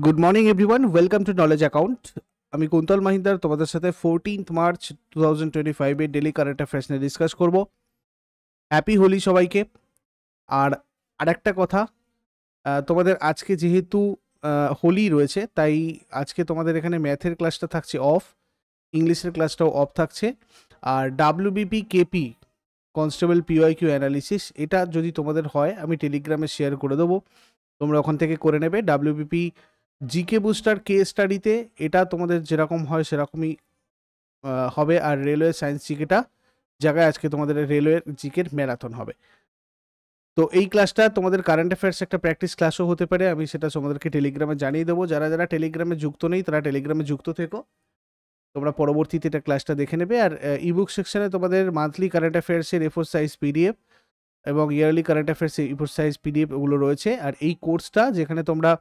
Good morning everyone, welcome to knowledge account. আমি কুন্তল মাহিন্দার তোমাদের সাথে 14th মার্চ 2025 এর ডেলি কারেন্ট অ্যাফেয়ার্স নিয়ে ডিসকাস করব। হ্যাপি হোলি সবাইকে। আর আরেকটা কথা, তোমাদের আজকে যেহেতু হোলি রয়েছে, তাই আজকে তোমাদের এখানে ম্যাথের ক্লাসটা থাকছে অফ, ইংলিশের ক্লাসটাও অফ থাকছে। আর WBP KP constable PYQ analysis, এটা যদি তোমাদের হয় আমি টেলিগ্রামে শেয়ার করে দেবো, তোমরা ওখান থেকে করে নেবে। ডাব্লিউবিপি জিকে বুস্টার কে স্টাডিতে এটা তোমাদের যেরকম হয় সেরকমই হবে। আর রেলওয়ে সায়েন্স জিকেটা জায়গায় আজকে তোমাদের রেলওয়ে জিকের ম্যারাথন হবে। তো এই ক্লাসটা তোমাদের কারেন্ট অ্যাফেয়ার্স একটা প্র্যাকটিস ক্লাসও হতে পারে, আমি সেটা তোমাদেরকে টেলিগ্রামে জানিয়ে দেবো। যারা যারা টেলিগ্রামে যুক্ত নেই তারা টেলিগ্রামে যুক্ত থেকো, তোমরা পরবর্তীতে এটা ক্লাসটা দেখে নেবে। আর ইবুক সেকশনে তোমাদের monthly current অ্যাফেয়ার্সের A4 size PDF এবং yearly current অ্যাফেয়ার্সের A4 size PDF ওগুলো রয়েছে। আর এই কোর্সটা যেখানে তোমরা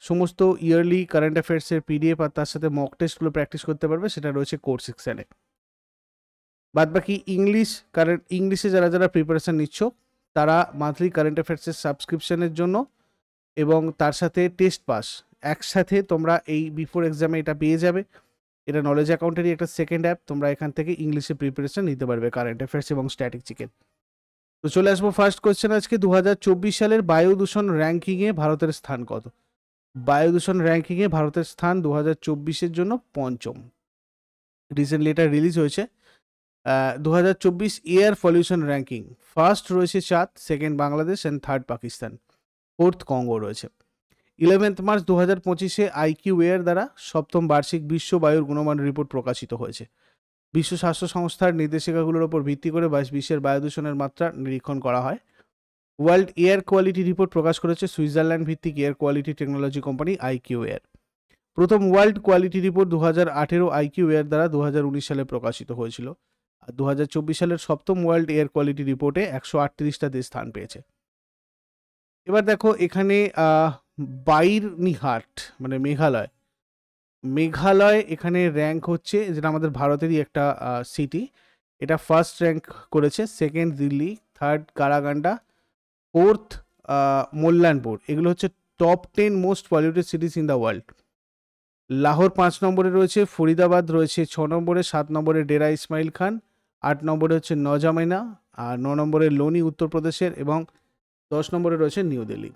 সমস্ত ইয়ারলি কারেন্ট অ্যাফেয়ার্সের পিডিএফ আর তার সাথে মক টেস্টগুলো প্র্যাকটিস করতে পারবে, সেটা রয়েছে কোর্স সেকশনে। বাদ বাকি ইংলিশে যারা যারা প্রিপারেশান নিচ্ছ তারা মান্থলি কারেন্ট অ্যাফেয়ার্সের সাবস্ক্রিপশনের জন্য এবং তার সাথে টেস্ট পাস একসাথে তোমরা এই বিফোর এক্সামে এটা পেয়ে যাবে। এটা নলেজ অ্যাকাউন্টেরই একটা সেকেন্ড অ্যাপ, তোমরা এখান থেকে ইংলিশে প্রিপারেশন নিতে পারবে কারেন্ট অ্যাফেয়ার্স এবং স্ট্যাটিস্টিকের। তো চলে আসবো ফার্স্ট কোয়েশ্চেন আজকে। 2024 সালের বায়ু দূষণ র্যাঙ্কিংয়ে ভারতের স্থান কত? বায়ু দূষণ র্যাঙ্কিংয়ে ভারতের স্থান 2024-এর জন্য পঞ্চম। রিসেন্টলি এটা রিলিজ হয়েছে। 2024 এয়ার পলিউশন র্যাঙ্কিং, ফার্স্ট রয়েছে চাঁদ, second Bangladesh and third Pakistan, fourth Congo রয়েছে। 11th মার্চ 2025-এ আইকিউ এয়ার দ্বারা সপ্তম বার্ষিক বিশ্ব বায়ুর গুণমান রিপোর্ট প্রকাশিত হয়েছে। বিশ্ব স্বাস্থ্য সংস্থার নির্দেশিকাগুলোর উপর ভিত্তি করে বিশ্বের বায়ু দূষণের মাত্রা নিরীক্ষণ করা হয়। ওয়ার্ল্ড এয়ার কোয়ালিটি রিপোর্ট প্রকাশ করেছে সুইজারল্যান্ড ভিত্তিক air quality technology company IQAir. প্রথম world quality report 2018 IQAir দ্বারা 2019 সালে প্রকাশিত হয়েছিল। আর 2024 সালের সপ্তম ওয়ার্ল্ড এয়ার কোয়ালিটি রিপোর্টে 138টা দেশ স্থান পেয়েছে। এবার দেখো এখানে বাইরনিহাট মানে মেঘালয় এখানে র্যাঙ্ক হচ্ছে, যেটা আমাদের ভারতেরই একটা সিটি। এটা ফার্স্ট র্যাঙ্ক করেছে, second Delhi, third কারাগান্ডা, fourth Mullanpur. এগুলো হচ্ছে top 10 most polluted cities in the world. Lahore 5 নম্বরে রয়েছে, ফরিদাবাদ রয়েছে 6 নম্বরে, 7 নম্বরে ডেরা ইসমাইল খান, 8 নম্বরে হচ্ছে নজামাইনা, আর 9 নম্বরে লোনি উত্তরপ্রদেশের, এবং 10 নম্বরে রয়েছে নিউ দিল্লি।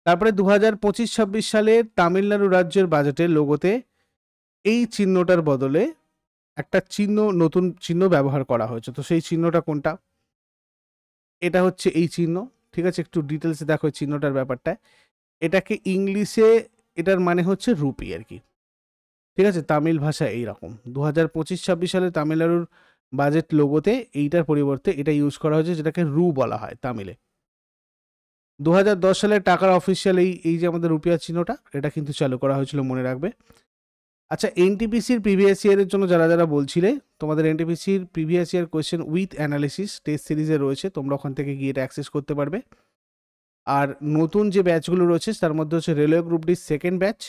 তারপরে 2025-26 সালে তামিলনাড়ু রাজ্যের বাজেটের লোগোতে এই চিহ্নটার বদলে একটা নতুন চিহ্ন ব্যবহার করা হয়েছে। তো সেই চিহ্নটা কোনটা? এটা হচ্ছে এই চিহ্ন, ঠিক আছে? একটু ডিটেলসে দেখো এই চিহ্নটার ব্যাপারটা। এটাকে ইংলিশে এটার মানে হচ্ছে রুপি আর কি, ঠিক আছে? তামিল ভাষা এইরকম। 2025-26 সালে তামিলনাড়ুর বাজেট লোগোতে এইটার পরিবর্তে এটা ইউজ করা হয়েছে, যেটাকে রু বলা হয় তামিলে। 2010 সালে টাকার অফিসিয়াল এই যে আমাদের রুপিয়া চিহ্নটা, এটা কিন্তু চালু করা হয়েছিল, মনে রাখবে। আচ্ছা, এনটিপিসির প্রিভিয়াস ইয়ারের জন্য যারা যারা বলছিলে, তোমাদের এনটিপিসির previous year question with analysis test সিরিজে রয়েছে, তোমরা ওখান থেকে গিয়ে এটা অ্যাক্সেস করতে পারবে। আর নতুন যে ব্যাচগুলো রয়েছে তার মধ্যে হচ্ছে railway group D second batch,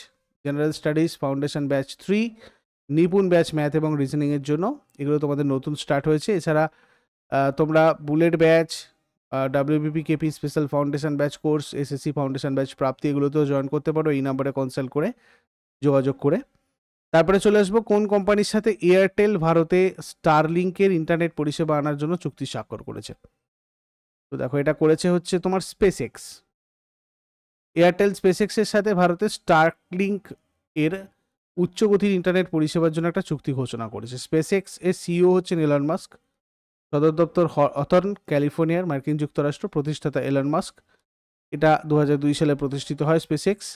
general studies foundation batch 3, নিপুণ ব্যাচ ম্যাথ এবং রিজনিংয়ের জন্য, এগুলো তোমাদের নতুন স্টার্ট হয়েছে। এছাড়া তোমরা bullet batch, WBP KP special foundation batch course, SSC foundation batch Prapti, এগুলোতেও জয়েন করতে পারো এই নাম্বারে কনসাল্ট করে, যোগাযোগ করে। তারপরে চলে আসবো কোন কোম্পানির সাথে এয়ারটেল ভারতে স্টারলিংকের ইন্টারনেট পরিষেবা আনার জন্য চুক্তি স্বাক্ষর করেছে। তো দেখো এটা করেছে হচ্ছে তোমার স্পেসএক্স। এয়ারটেল স্পেসএক্সের সাথে ভারতে স্টারলিংক এর উচ্চগতির ইন্টারনেট পরিষেবার জন্য একটা চুক্তি ঘোষণা করেছে। স্পেসএক্স এর সিইও হচ্ছেন এলন মাস্ক, সদর দপ্তর হথর্ন ক্যালিফোর্নিয়ার, মার্কিন যুক্তরাষ্ট্র, প্রতিষ্ঠাতা এলন মাস্ক। এটা 2002 সালে প্রতিষ্ঠিত হয় স্পেসএক্স।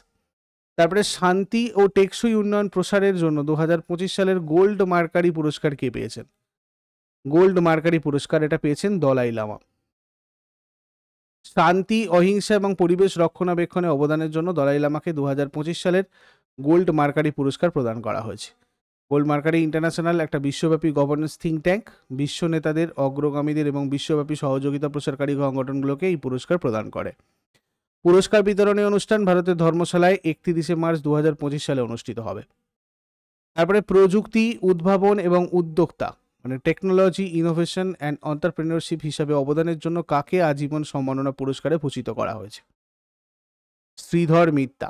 তারপরে শান্তি ও টেকসই উন্নয়ন প্রসারের জন্য 2025 সালের গোল্ড মার্কারি পুরস্কার কে পেয়েছেন? গোল্ড মার্কারি পুরস্কার এটা পেয়েছেন দলাই লামা। শান্তি, অহিংসা এবং পরিবেশ রক্ষণাবেক্ষণে অবদানের জন্য দলাই লামাকে 2025 সালের গোল্ড মার্কারি পুরস্কার প্রদান করা হয়েছে। গোল্ড মার্কারি ইন্টারন্যাশনাল একটা বিশ্বব্যাপী গভর্নেন্স থিঙ্ক ট্যাঙ্ক, বিশ্ব নেতাদের, অগ্রগামীদের এবং বিশ্বব্যাপী সহযোগিতা প্রসারকারী সংগঠনগুলোকে এই পুরস্কার প্রদান করে। পুরস্কার বিতরণী অনুষ্ঠান ভারতের ধর্মশালায় 31 মার্চ 2025 সালে অনুষ্ঠিত হবে। তারপরে প্রযুক্তি, উদ্ভাবন এবং উদ্যোক্তা মানে টেকনোলজি, ইনোভেশন অ্যান্ড এন্টারপ্রেনিয়রশিপ হিসাবে অবদানের জন্য কাকে আজীবন সম্মাননা পুরস্কারে ভূষিত করা হয়েছে? শ্রীধর মিত্তা।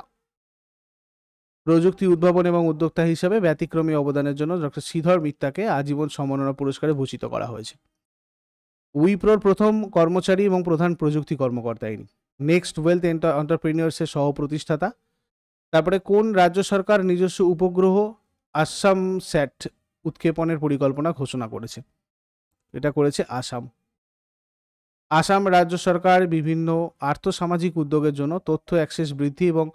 প্রযুক্তি উদ্ভাবন এবং উদ্যোক্তা হিসাবে ব্যতিক্রমী অবদানের জন্য ডক্টর শ্রীধর মিত্তাকে আজীবন সম্মাননা পুরস্কারে ভূষিত করা হয়েছে। উইপ্রোর প্রথম কর্মচারী এবং প্রধান প্রযুক্তি কর্মকর্তা ইনি। নেক্সট ওয়েলথ এন্টারপ্রেনিউরসের সহ প্রতিষ্ঠাতা। তারপরে কোন রাজ্য সরকার নিজস্ব উপগ্রহ আসাম স্যাট উৎক্ষেপণের পরিকল্পনা ঘোষণা করেছে? এটা করেছে আসাম। আসাম রাজ্য সরকার বিভিন্ন আর্থসামাজিক উদ্যোগের জন্য তথ্য অ্যাক্সেস বৃদ্ধি এবং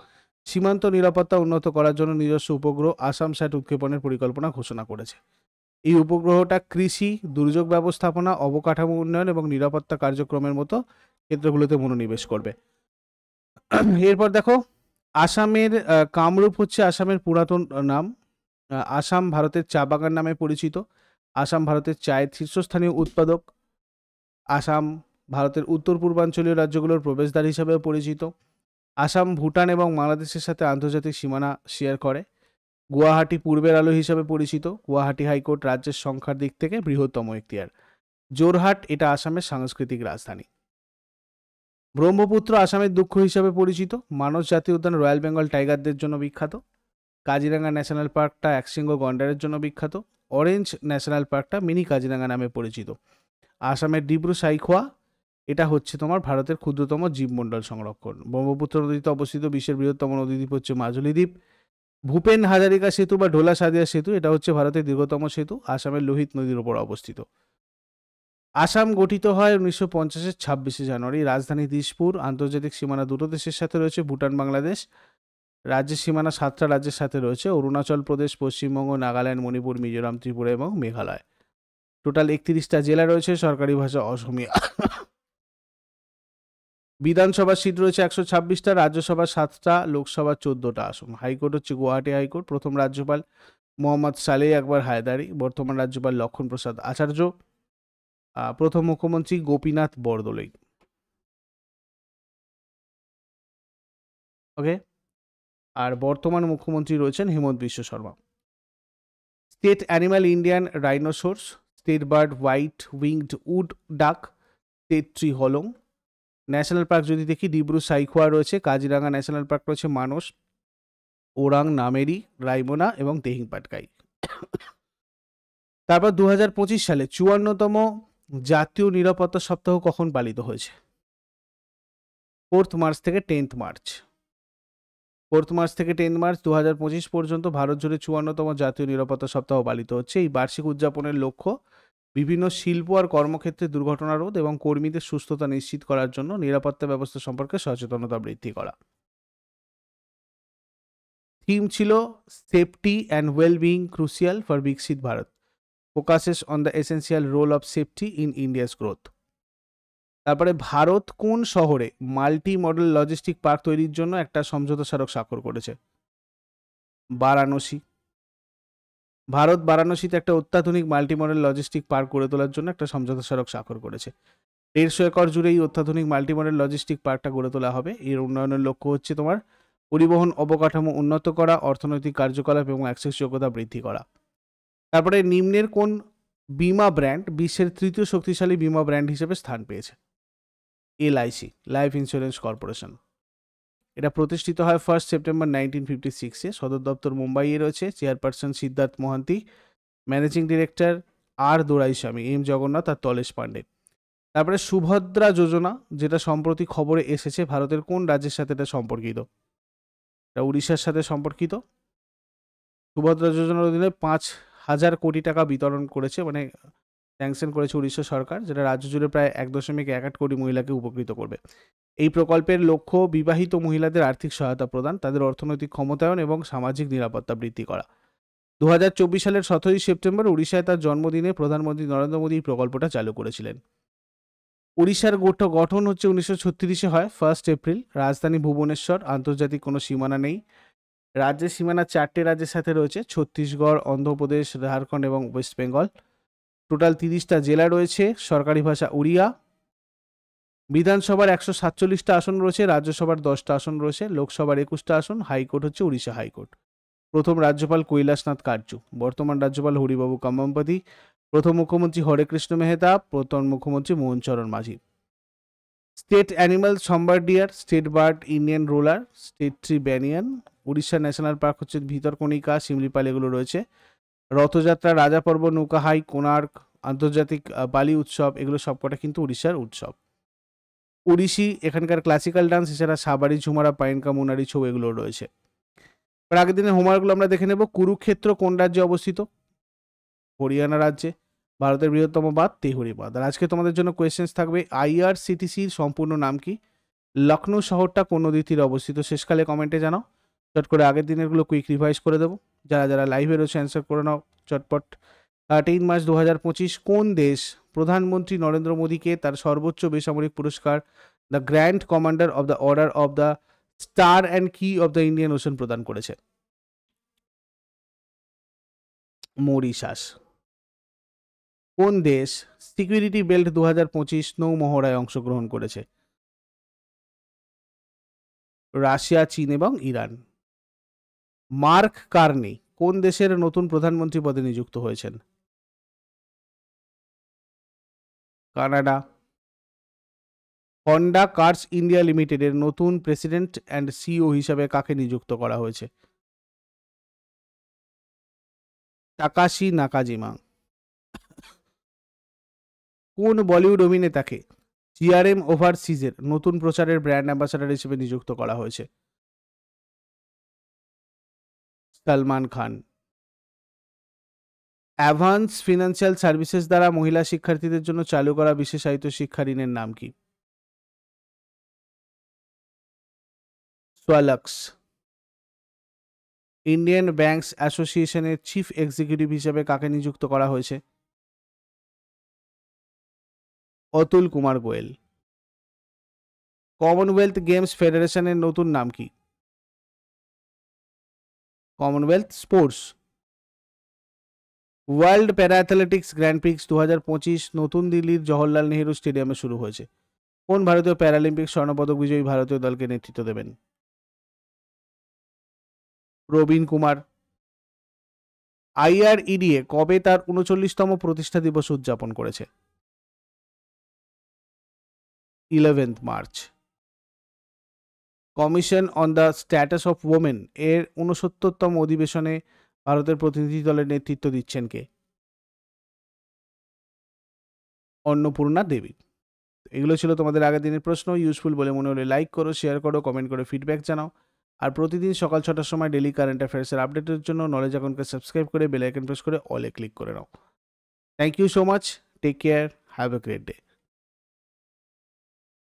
সীমান্ত নিরাপত্তা উন্নত করার জন্য নিজস্ব উপগ্রহ আসাম স্যাট উৎক্ষেপণের পরিকল্পনা ঘোষণা করেছে। এই উপগ্রহটা কৃষি, দুর্যোগ ব্যবস্থাপনা, অবকাঠামো উন্নয়ন এবং নিরাপত্তা কার্যক্রমের মতো ক্ষেত্রগুলোতে মনোনিবেশ করবে। এরপর দেখো, আসামের কামরূপ হচ্ছে আসামের পুরাতন নাম। আসাম ভারতের চা বাগান নামে পরিচিত। আসাম ভারতের চায়ের শীর্ষস্থানীয় উৎপাদক। আসাম ভারতের উত্তর পূর্বাঞ্চলীয় রাজ্যগুলোর প্রবেশদ্বার হিসাবেও পরিচিত। আসাম ভুটান এবং বাংলাদেশের সাথে আন্তর্জাতিক সীমানা শেয়ার করে। গুয়াহাটি পূর্বের আলো হিসাবে পরিচিত। গুয়াহাটি হাইকোর্ট রাজ্যের সংখ্যার দিক থেকে বৃহত্তম এখতিয়ার। জোরহাট এটা আসামের সাংস্কৃতিক রাজধানী। ব্রহ্মপুত্র আসামের দুঃখ হিসাবে পরিচিত। মানস জাতীয় উদ্যান রয়্যাল বেঙ্গল টাইগারদের জন্য বিখ্যাত। কাজিরাঙ্গা ন্যাশনাল পার্কটা একশৃঙ্গ গন্ডারের জন্য বিখ্যাত। অরেঞ্জ ন্যাশনাল পার্কটা মিনি কাজিরাঙ্গা নামে পরিচিত। আসামের ডিব্রু সাইখোয়া এটা হচ্ছে তোমার ভারতের ক্ষুদ্রতম জীবমণ্ডল সংরক্ষণ। ব্রহ্মপুত্র নদীতে অবস্থিত বিশ্বের বৃহত্তম নদীদ্বীপ হচ্ছে মাজুলি দ্বীপ। ভূপেন হাজারিকা সেতু বা ঢোলা সাদিয়া সেতু এটা হচ্ছে ভারতের দীর্ঘতম সেতু, আসামের লোহিত নদীর উপর অবস্থিত। আসাম গঠিত হয় 1950-এর 26শে জানুয়ারি। রাজধানী দিসপুর। আন্তর্জাতিক সীমানা দুটো দেশের সাথে রয়েছে, ভুটান, বাংলাদেশ। রাজ্যের সীমানা 7টা রাজ্যের সাথে রয়েছে, অরুণাচল প্রদেশ, পশ্চিমবঙ্গ, নাগাল্যান্ড, মণিপুর, মিজোরাম, ত্রিপুরা এবং মেঘালয়। টোটাল 31টা জেলা রয়েছে, সরকারি ভাষা অসমিয়া। বিধানসভার সিট রয়েছে 126টা, রাজ্যসভা 7টা, লোকসভা 14টা আসন। হাইকোর্ট হচ্ছে গুয়াহাটি হাইকোর্ট। প্রথম রাজ্যপাল মোহাম্মদ সালেহ আকবর হায়দারি। বর্তমান রাজ্যপাল লক্ষণ প্রসাদ আচার্য। প্রথম মুখ্যমন্ত্রী গোপীনাথ বরদলৈ। ওকে, আর বর্তমান মুখ্যমন্ত্রী রয়েছেন Himanta Biswa Sarma. State animal Indian rhinoceros. State bird white winged wood duck. State tree হলং। ন্যাশনাল পার্ক যদি দেখি, ডিব্রু সাইখোয়া রয়েছে, কাজিরাঙ্গা ন্যাশনাল পার্ক রয়েছে, মানস, ওরাং, নামেরি, রাইমোনা এবং তেহিং পাটকাই। তারপর 2025 সালে 54তম জাতীয় নিরাপত্তা সপ্তাহ কখন পালিত হয়েছে? 4 মার্চ থেকে 10 মার্চ। 4 মার্চ থেকে 10 মার্চ 2025 পর্যন্ত ভারত জুড়ে 54তম জাতীয় নিরাপত্তা সপ্তাহ পালিত হচ্ছে। এই বার্ষিক উদযাপনের লক্ষ্য বিভিন্ন শিল্প আর কর্মক্ষেত্রে দুর্ঘটনা রোধ এবং কর্মীদের সুস্থতা নিশ্চিত করার জন্য নিরাপত্তা ব্যবস্থা সম্পর্কে সচেতনতা বৃদ্ধি করা। থিম ছিল safety and wellbeing crucial for Viksit Bharat, focuses on the essential role of safety in India's growth. তারপরে ভারত কোন শহরে মাল্টি মডেল লজিস্টিক পার্ক তৈরির জন্য একটা সমঝোতা স্মারক স্বাক্ষর করেছে? বারাণসী। ভারত বারাণসীতে একটা অত্যাধুনিক মাল্টি মডেল লজিস্টিক পার্ক গড়ে তোলার জন্য একটা সমঝোতা স্মারক স্বাক্ষর করেছে। 150 একর জুড়ে এই অত্যাধুনিক মাল্টি মডেল লজিস্টিক পার্কটা গড়ে তোলা হবে। এর উন্নয়নের লক্ষ্য হচ্ছে তোমার পরিবহন অবকাঠামো উন্নত করা, অর্থনৈতিক কার্যকলাপ এবং অ্যাক্সেসযোগ্যতা বৃদ্ধি করা। তারপরে নিম্নের কোন বিমা ব্র্যান্ড বিশ্বের তৃতীয় শক্তিশালী বিমা ব্র্যান্ড হিসেবে স্থান পেয়েছে? LIC, life insurance corporation. এটা প্রতিষ্ঠিত হয় 1 সেপ্টেম্বর 1956-এ। সদর দপ্তর মুম্বাইয়ে রয়েছে। Chairperson Siddhartha Mohanty. Managing director আর দোরাইস্বামী, এম জগন্নাথ আর তলেশ পান্ডে। তারপরে সুভদ্রা যোজনা, যেটা সম্প্রতি খবরে এসেছে, ভারতের কোন রাজ্যের সাথে এটা সম্পর্কিত? এটা উড়িষ্যার সাথে সম্পর্কিত। সুভদ্রা যোজনার অধীনে 5,000 কোটি টাকা বিতরণ করেছে, মানে স্যাংশন করেছে উড়িষ্যা সরকার, যেটা রাজ্য জুড়ে প্রায় 1.18 কোটি মহিলাকে উপকৃত করবে। এই প্রকল্পের লক্ষ্য বিবাহিত মহিলাদের আর্থিক সহায়তা প্রদান, তাদের অর্থনৈতিক ক্ষমতায়ন এবং সামাজিক নিরাপত্তা বৃদ্ধি করা। 2024 সালের 17 সেপ্টেম্বর উড়িষ্যায় তার জন্মদিনে প্রধানমন্ত্রী নরেন্দ্র মোদী এই প্রকল্পটা চালু করেছিলেন। উড়িষ্যার গঠন হচ্ছে 1936-এ হয় 1 এপ্রিল। রাজধানী ভুবনেশ্বর। আন্তর্জাতিক কোনো সীমানা নেই। রাজ্যের সীমানা 4টে রাজ্যের সাথে রয়েছে, ছত্তিশগড়, অন্ধ্রপ্রদেশ, ঝাড়খণ্ড এবং ওয়েস্ট বেঙ্গল। টোটাল 30টা জেলা রয়েছে, সরকারি ভাষা উড়িয়া। বিধানসভার 147টা আসন রয়েছে, রাজ্যসভার 10টা আসন রয়েছে, লোকসভার 21টা আসন। হাইকোর্ট হচ্ছে উড়িষ্যা হাইকোর্ট। প্রথম রাজ্যপাল কৈলাসনাথ কার্জু। বর্তমান রাজ্যপাল হরিবাবু কাম্বাম্পতি। প্রথম মুখ্যমন্ত্রী হরেকৃষ্ণ মেহতা। প্রথম মুখ্যমন্ত্রী Mohan Charan Majhi. State animal sambar deer, state bird Indian roller, state tree banyan, উড়িষ্যার ন্যাশনাল পার্ক হচ্ছে ভিতরকণিকা, শিমলিপাল, এগুলো রয়েছে। রথযাত্রা, রাজা পর্ব, নৌকাহাই, কোণার্ক, আন্তর্জাতিক বালি উৎসব, এগুলো সবকটা কিন্তু উড়িষ্যার উৎসব। ওড়িশি এখানকার ক্লাসিক্যাল ডান্স, এছাড়া সাবারি, ঝুমারা, পাইনকা, মুনারি, ছৌ, এগুলো রয়েছে। আগের দিনের হোমওয়ার্কগুলো আমরা দেখে নেব। কুরুক্ষেত্র কোন রাজ্যে অবস্থিত? হরিয়ানা রাজ্যে। ভারতের বৃহত্তম বাঁধ তেহরি বাঁধ। আর আজকে তোমাদের জন্য কোয়েশ্চেন্স থাকবে, আইআরসিটিসির সম্পূর্ণ নাম কি? লখনৌ শহরটা কোন নদীর তীরে অবস্থিত? শেষকালে কমেন্টে জানাও। চট করে আগের দিনেরগুলো কুইক রিভাইজ করে দেবো। যারা যারা লাইভে রয়েছে অ্যান্সার করে নাও চটপট। 13 মার্চ 2025 কোন দেশ প্রধানমন্ত্রী নরেন্দ্র মোদীকে তার সর্বোচ্চ বেসামরিক পুরস্কার the grand commander of the order of the star and কি অব দ্য ইন্ডিয়ান ওশান প্রদান করেছে? মরিশাস। কোন দেশ সিকিউরিটি বেল্ট 2025 নৌ মহড়ায় অংশগ্রহণ করেছে? রাশিয়া, চীন এবং ইরান। মার্ক কার্নি কোন দেশের নতুন প্রধানমন্ত্রী পদে নিযুক্ত হয়েছেন? কানাডা। হন্ডা কার্স ইন্ডিয়া লিমিটেডের নতুন প্রেসিডেন্ট অ্যান্ড সিইও হিসাবে কাকে নিযুক্ত করা হয়েছে? তাকাশি নাকাজিমা। কোন বলিউড অভিনেতাকে জিআরএম ওভারসিজের নতুন প্রচারের ব্র্যান্ড অ্যাম্বাসাডার হিসেবে নিযুক্ত করা হয়েছে? সলমান খান। অ্যাভান্স ফিনান্সিয়াল সার্ভিসেস দ্বারা মহিলা শিক্ষার্থীদের জন্য চালু করা বিশেষায়িত শিক্ষা ঋণের নাম কি? সোয়ালাক্স। ইন্ডিয়ান ব্যাংকস অ্যাসোসিয়েশনের চিফ এক্সিকিউটিভ হিসেবে কাকে নিযুক্ত করা হয়েছে? অতুল কুমার গোয়েল। কমনওয়েলথ গেমস ফেডারেশনের নতুন নাম কি? Commonwealth sports. World para athletics grand Prix 2025 নতুন দিল্লির জওহরলাল নেহেরু স্টেডিয়ামে শুরু হয়েছে। কোন ভারতীয় প্যারালিম্পিক স্বর্ণপদক বিজয়ী ভারতীয় দলকে নেতৃত্ব দেবেন? প্রবীণ কুমার। আইআরইডিএ কবে তার 39তম প্রতিষ্ঠা দিবস উদযাপন করেছে? 11 March. Commission on the status of women এর 69তম অধিবেশনে ভারতের প্রতিনিধি দলের নেতৃত্ব দিচ্ছেন কে? অন্নপূর্ণা দেবী। এগুলো ছিল তোমাদের আগের দিনের প্রশ্ন। ইউজফুল বলে মনে হলে লাইক করো, শেয়ার করো, কমেন্ট করে ফিডব্যাক জানাও। আর প্রতিদিন সকাল 6টার সময় ডেলি কারেন্ট অ্যাফেয়ার্সের আপডেটের জন্য নলেজ অ্যাকাউন্টকে সাবস্ক্রাইব করে বেল আইকন প্রেস করে অলে ক্লিক করে নাও। Thank you so much, take care, have a great day.